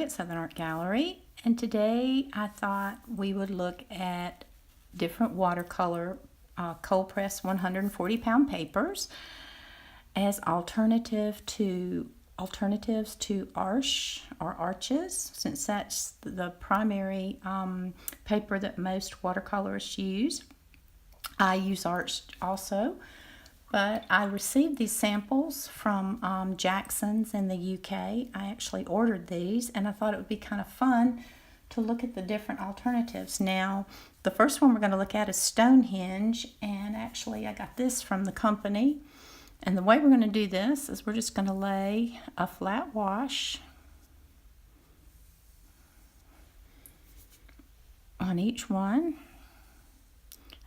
Lori at Southern Art Gallery, and today I thought we would look at different watercolor cold press 140 pound papers as alternatives to arches, since that's the primary paper that most watercolorists use. I use arch also, but I received these samples from Jackson's in the UK. I actually ordered these, and I thought it would be kind of fun to look at the different alternatives. Now, the first one we're going to look at is Stonehenge, and actually I got this from the company. And the way we're going to do this is we're just going to lay a flat wash on each one.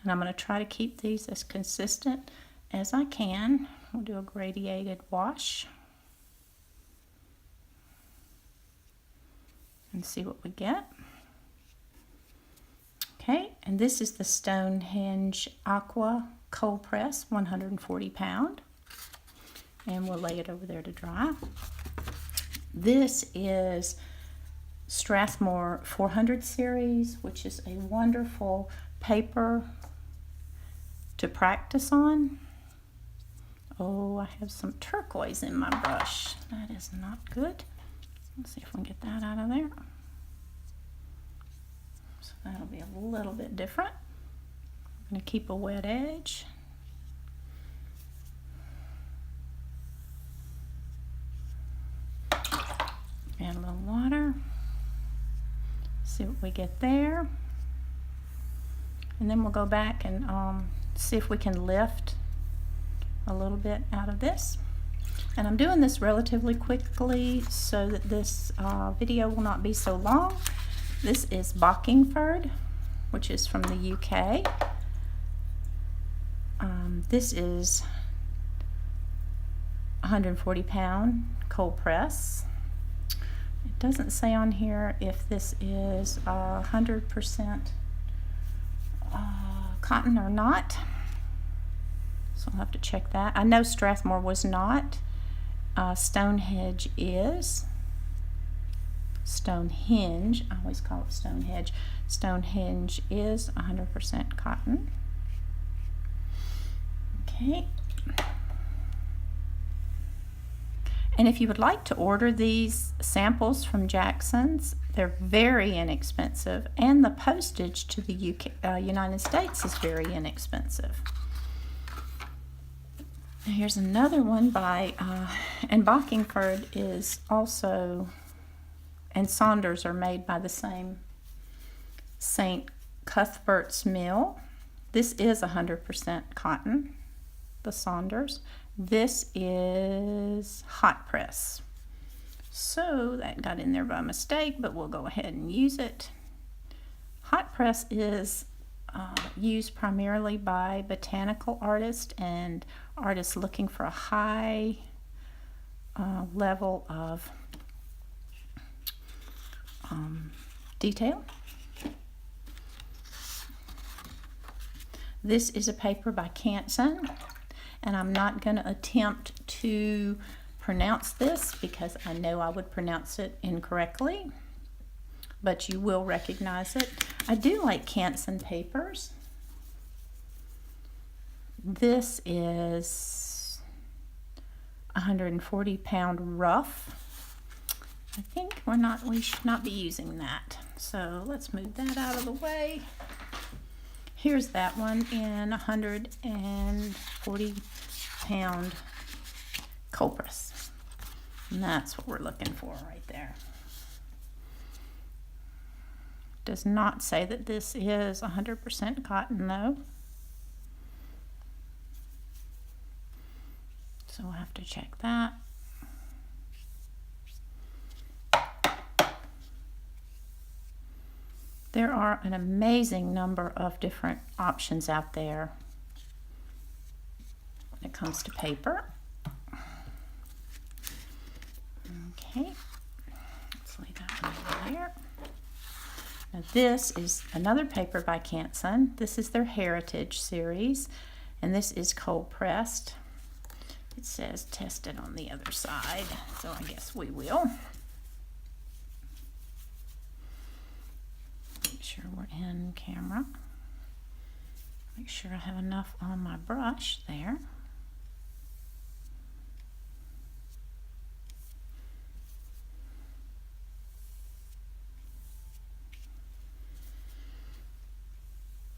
And I'm going to try to keep these as consistent as I can. We'll do a gradiated wash and see what we get. Okay, and this is the Stonehenge Aqua Cold Press 140 pound. And we'll lay it over there to dry. This is Strathmore 400 series, which is a wonderful paper to practice on. Oh, I have some turquoise in my brush. That is not good. Let's see if we can get that out of there. So that'll be a little bit different. I'm going to keep a wet edge. Add a little water. See what we get there. And then we'll go back and see if we can lift a little bit out of this. And I'm doing this relatively quickly so that this video will not be so long. This is Bockingford, which is from the UK. This is 140 pound cold press. It doesn't say on here if this is 100% cotton or not, so I'll have to check that. I know Strathmore was not. Stonehenge is. Stonehenge, I always call it Stonehenge. Stonehenge is 100% cotton. Okay. And if you would like to order these samples from Jackson's, they're very inexpensive, and the postage to the United States is very inexpensive. Here's another one by, and Bockingford is also, and Saunders are made by the same St. Cuthbert's Mill. This is 100% cotton, the Saunders. This is hot press. So that got in there by mistake, but we'll go ahead and use it. Hot press is used primarily by botanical artists and artists looking for a high level of detail. This is a paper by Canson. And I'm not going to attempt to pronounce this because I know I would pronounce it incorrectly, but you will recognize it. I do like Canson papers. This is 140 pound rough. I think we should not be using that. So let's move that out of the way. Here's that one in 140 pound cold press. And that's what we're looking for right there. Does not say that this is 100% cotton though. So we'll have to check that. There are an amazing number of different options out there when it comes to paper. Okay, let's lay that one over there. Now this is another paper by Canson. This is their Heritage series, and this is cold pressed. It says tested on the other side, so I guess we will. sure we're in camera. Make sure I have enough on my brush there.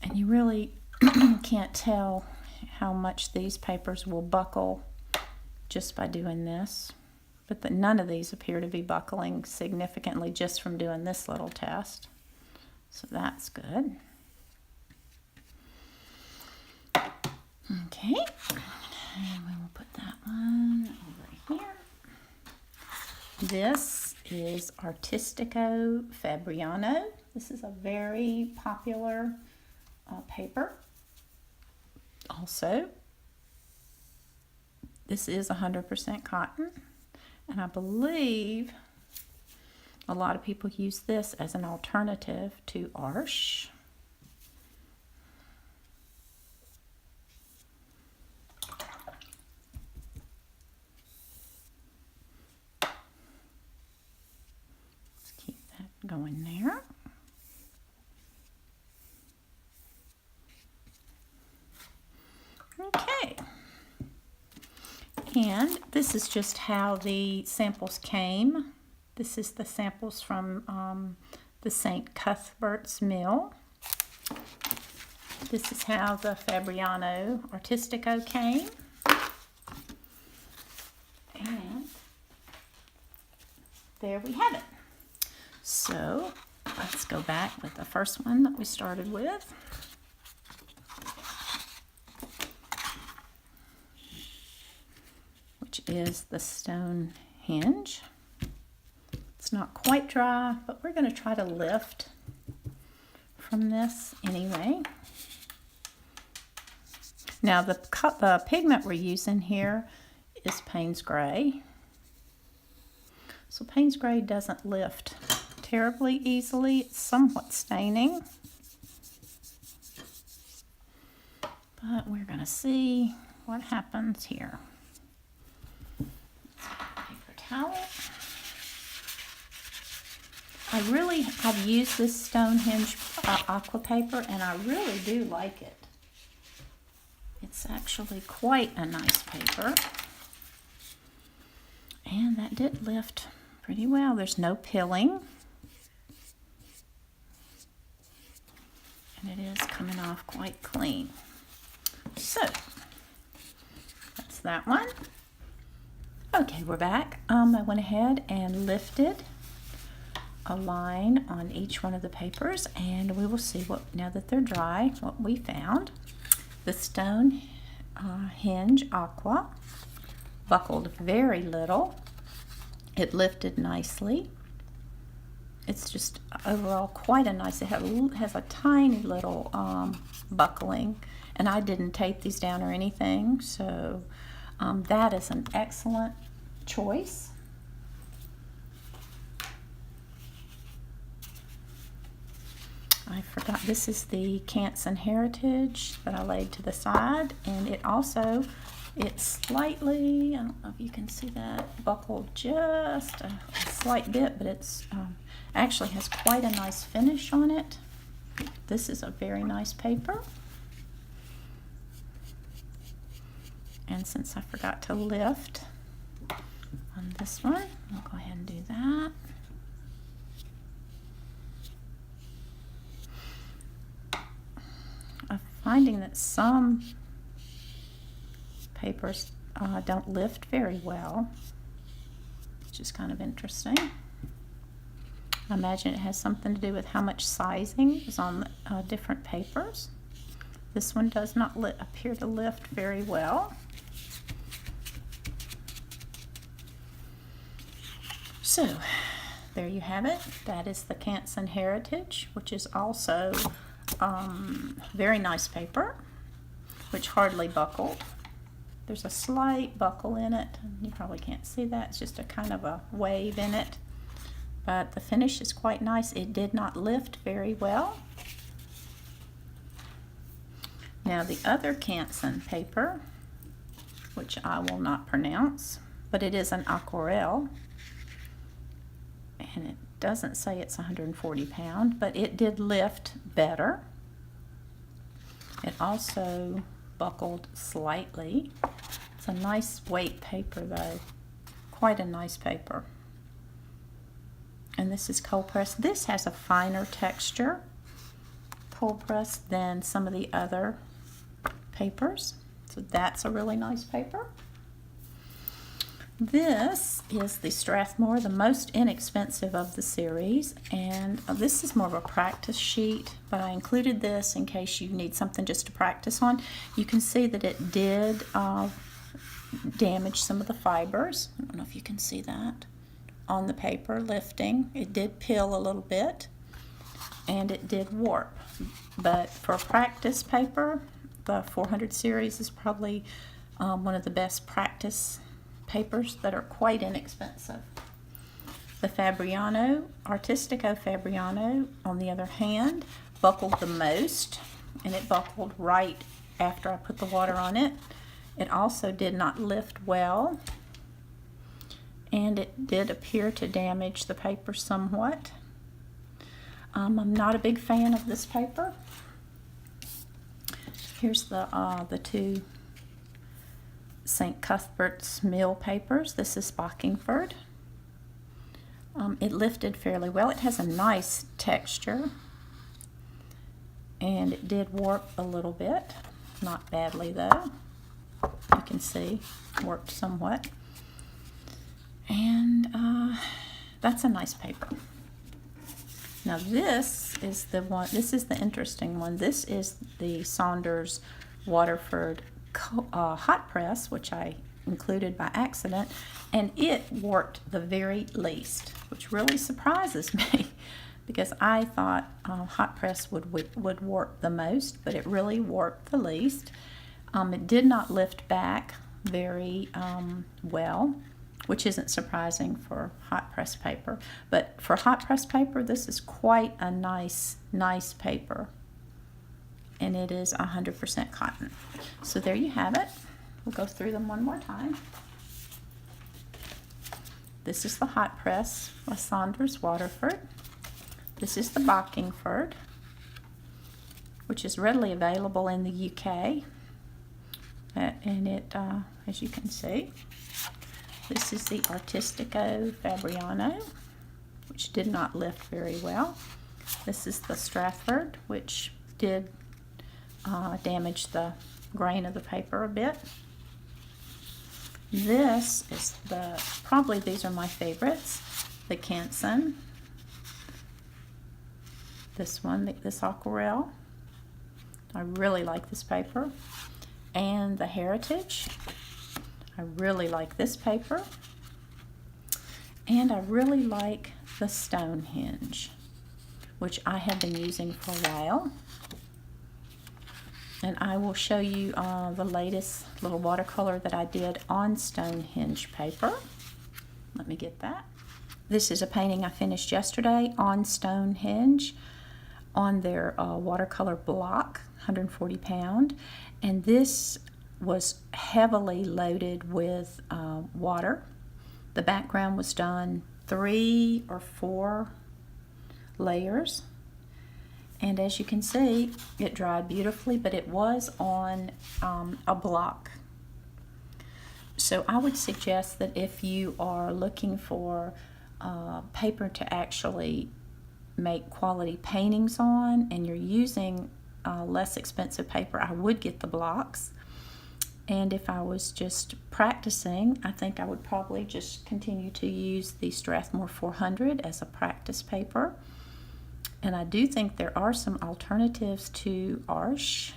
And you really can't tell how much these papers will buckle just by doing this. But none of these appear to be buckling significantly just from doing this little test. So that's good. Okay, and we will put that one over here. This is Artistico Fabriano. This is a very popular paper. Also, this is 100% cotton, and I believe a lot of people use this as an alternative to Arches. Let's keep that going there. Okay, and this is just how the samples came. This is the samples from the St. Cuthbert's Mill. This is how the Fabriano Artistico came. And there we have it. So let's go back with the first one that we started with. Which is the Stonehenge. It's not quite dry, but we're going to try to lift from this anyway. Now the pigment we're using here is Payne's Gray. So Payne's Gray doesn't lift terribly easily. It's somewhat staining. But we're going to see what happens here. Paper towel. I've used this Stonehenge aqua paper, and I really do like it. It's actually quite a nice paper. And that did lift pretty well. There's no pilling. And it is coming off quite clean. So, that's that one. Okay, we're back. I went ahead and lifted a line on each one of the papers, and we will see what, now that they're dry, what we found. The Stonehenge Aqua buckled very little. It lifted nicely. It's just overall quite a nice, it has a tiny little buckling, and I didn't tape these down or anything, so that is an excellent choice. I forgot, this is the Canson Heritage that I laid to the side, and it also, it's slightly, I don't know if you can see that, buckled just a slight bit, but it's actually has quite a nice finish on it. This is a very nice paper. And since I forgot to lift on this one, I'll go ahead and do that. I'm finding that some papers don't lift very well, which is kind of interesting. I imagine it has something to do with how much sizing is on different papers. This one does not appear to lift very well. So, there you have it. That is the Canson Heritage, which is also very nice paper, which hardly buckled. There's a slight buckle in it. You probably can't see that. It's just a kind of a wave in it. But the finish is quite nice. It did not lift very well. Now the other Canson paper, which I will not pronounce, but it is an aquarelle, and doesn't say it's 140 pounds, but it did lift better. It also buckled slightly. It's a nice weight paper though, quite a nice paper. And this is cold pressed. This has a finer texture, cold pressed, than some of the other papers. So that's a really nice paper. This is the Strathmore, the most inexpensive of the series, and this is more of a practice sheet, but I included this in case you need something just to practice on. You can see that it did damage some of the fibers. I don't know if you can see that on the paper lifting. It did peel a little bit, and it did warp. But for a practice paper, the 400 series is probably one of the best practice papers that are quite inexpensive. The Fabriano, Artistico Fabriano, on the other hand, buckled the most, and it buckled right after I put the water on it. It also did not lift well, and it did appear to damage the paper somewhat. I'm not a big fan of this paper. Here's the two St. Cuthbert's Mill papers. This is Bockingford. It lifted fairly well. It has a nice texture, and it did warp a little bit. Not badly though. You can see warped somewhat. And that's a nice paper. Now this is the one, this is the interesting one. This is the Saunders Waterford hot press, which I included by accident, and it warped the very least, which really surprises me because I thought hot press would warp the most, but it really warped the least. It did not lift back very well, which isn't surprising for hot press paper, but for hot press paper, this is quite a nice paper. And it is 100% cotton. So there you have it. We'll go through them one more time. This is the hot press by Saunders Waterford. This is the Bockingford, which is readily available in the UK. And it, as you can see, this is the Artistico Fabriano, which did not lift very well. This is the Stratford, which did damage the grain of the paper a bit. This is probably these are my favorites, the Canson. This one, this Aquarelle. I really like this paper. And the Heritage. I really like this paper. And I really like the Stonehenge, which I have been using for a while. And I will show you the latest little watercolor that I did on Stonehenge paper. Let me get that. This is a painting I finished yesterday on Stonehenge on their watercolor block, 140 pound. And this was heavily loaded with water. The background was done 3 or 4 layers. And as you can see, it dried beautifully, but it was on a block. So I would suggest that if you are looking for paper to actually make quality paintings on, and you're using less expensive paper, I would get the blocks. And if I was just practicing, I think I would probably just continue to use the Strathmore 400 as a practice paper. And I do think there are some alternatives to Arches.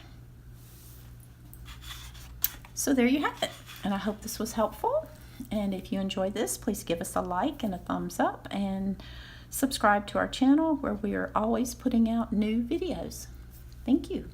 So there you have it. And I hope this was helpful. And if you enjoyed this, please give us a like and a thumbs up, and subscribe to our channel where we are always putting out new videos. Thank you.